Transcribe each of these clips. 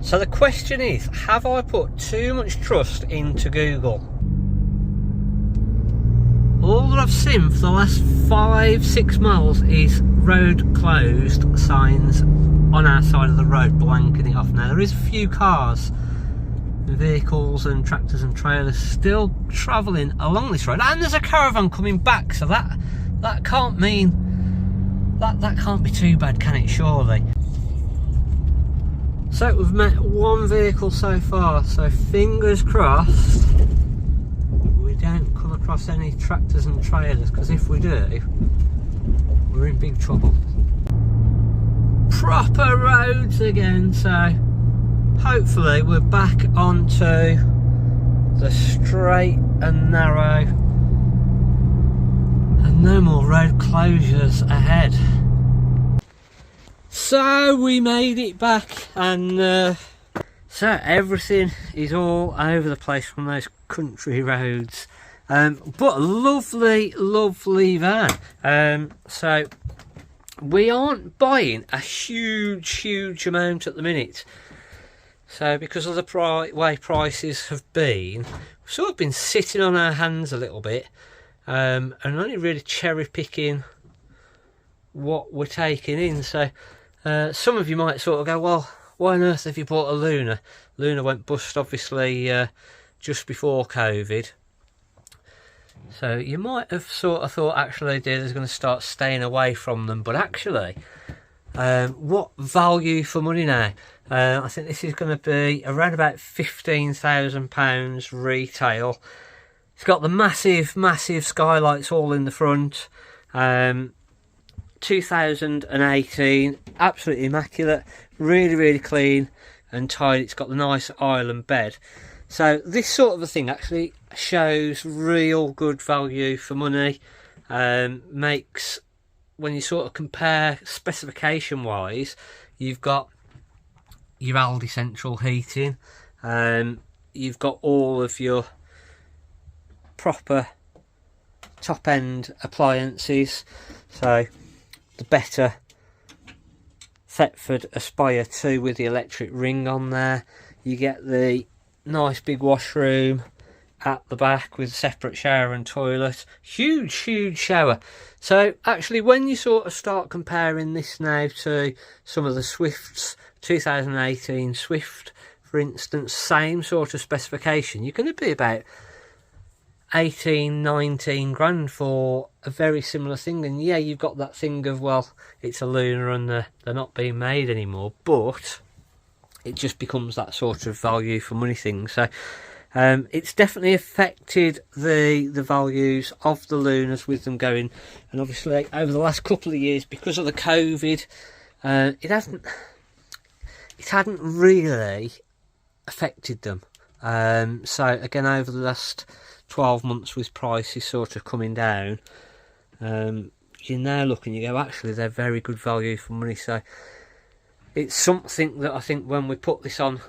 So the question is, have I put too much trust into Google? All that I've seen for the last 5-6 miles is road closed signs on our side of the road, blanking it off. Now there is a few cars, vehicles and tractors and trailers still travelling along this road, and there's a caravan coming back, so that can't mean that can't be too bad, can it, surely? So we've met one vehicle so far, so fingers crossed we don't come across any tractors and trailers, because if we do, we're in big trouble. Proper roads again, so hopefully we're back onto the straight and narrow and no more road closures ahead. So we made it back, and so everything is all over the place from those country roads, but a lovely van. So we aren't buying a huge amount at the minute, so because of the way prices have been, we've sort of been sitting on our hands a little bit, and only really cherry picking what we're taking in. So some of you might sort of go, well, why on earth have you bought a Lunar? Lunar went bust obviously just before COVID, so you might have sort of thought actually dealers are going to start staying away from them, but actually what value for money now. I think this is going to be around about £15,000 retail. It's got the massive skylights all in the front. 2018, absolutely immaculate, really clean and tidy. It's got the nice island bed. So this sort of a thing actually shows real good value for money. Makes, when you sort of compare specification wise, you've got your Aldi central heating, you've got all of your proper top end appliances, so the better Thetford Aspire 2 with the electric ring on there. You get the nice big washroom at the back with a separate shower and toilet. Huge shower. So actually when you sort of start comparing this now to some of the Swifts, 2018 Swift for instance, same sort of specification, you're going to be about 18-19 grand for a very similar thing. And yeah, you've got that thing of, well, it's a Lunar and they're not being made anymore, but it just becomes that sort of value for money thing. So it's definitely affected the values of the Lunars with them going, and obviously over the last couple of years because of the COVID, it hadn't really affected them. So again, over the last 12 months with prices sort of coming down, you now look and you go, actually they're very good value for money. So it's something that I think when we put this on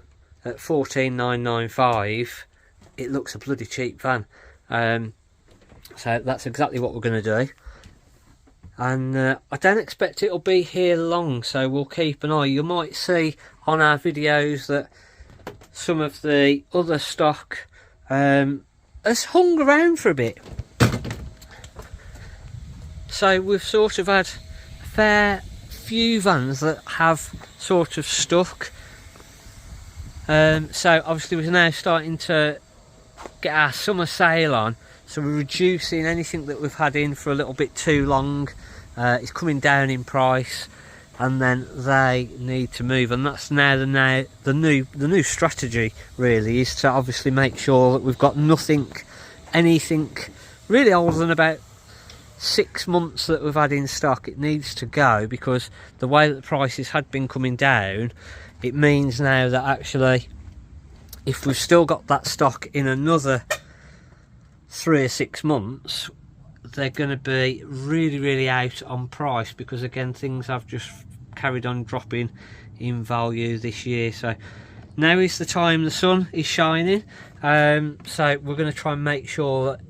at 14,995, it looks a bloody cheap van. So that's exactly what we're going to do, and I don't expect it'll be here long, so we'll keep an eye. You might see on our videos that some of the other stock has hung around for a bit. So we've sort of had a fair few vans that have sort of stuck. So obviously we're now starting to get our summer sale on, so we're reducing anything that we've had in for a little bit too long. It's coming down in price, and then they need to move, and that's now the new strategy really, is to obviously make sure that we've got anything really older than about 6 months that we've had in stock. It needs to go, because the way that the prices had been coming down, it means now that actually if we've still got that stock in another 3 or 6 months, they're going to be really out on price, because again things have just carried on dropping in value this year. So now is the time the sun is shining, so we're going to try and make sure that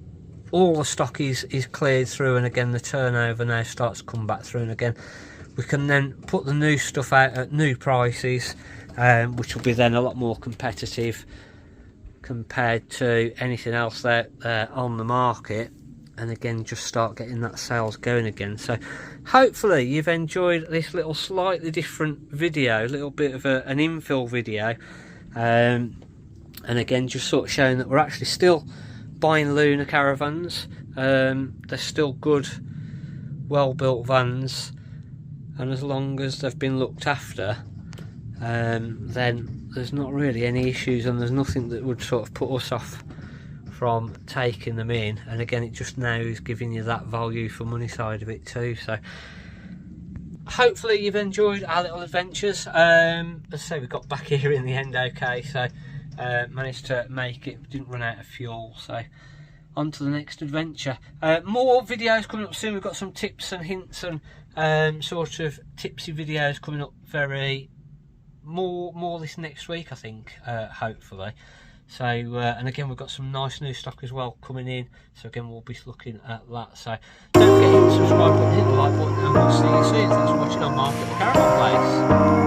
all the stock is cleared through, and again the turnover now starts to come back through, and again we can then put the new stuff out at new prices, which will be then a lot more competitive compared to anything else that on the market, and again just start getting that sales going again. So hopefully you've enjoyed this little slightly different video, a little bit of an infill video, and again just sort of showing that we're actually still buying Lunar Caravans. They're still good, well built vans, and as long as they've been looked after, then there's not really any issues, and there's nothing that would sort of put us off from taking them in. And again, it just now is giving you that value for money side of it too. So hopefully you've enjoyed our little adventures. As I say, we got back here in the end okay, so managed to make it, didn't run out of fuel. So on to the next adventure. More videos coming up soon. We've got some tips and hints and sort of tipsy videos coming up very more this next week, I think, hopefully. So and again, we've got some nice new stock as well coming in, so again we'll be looking at that. So don't forget to hit the subscribe button, hit the like button, and we'll see you soon. Thanks for watching on Mark at the Caravan Place.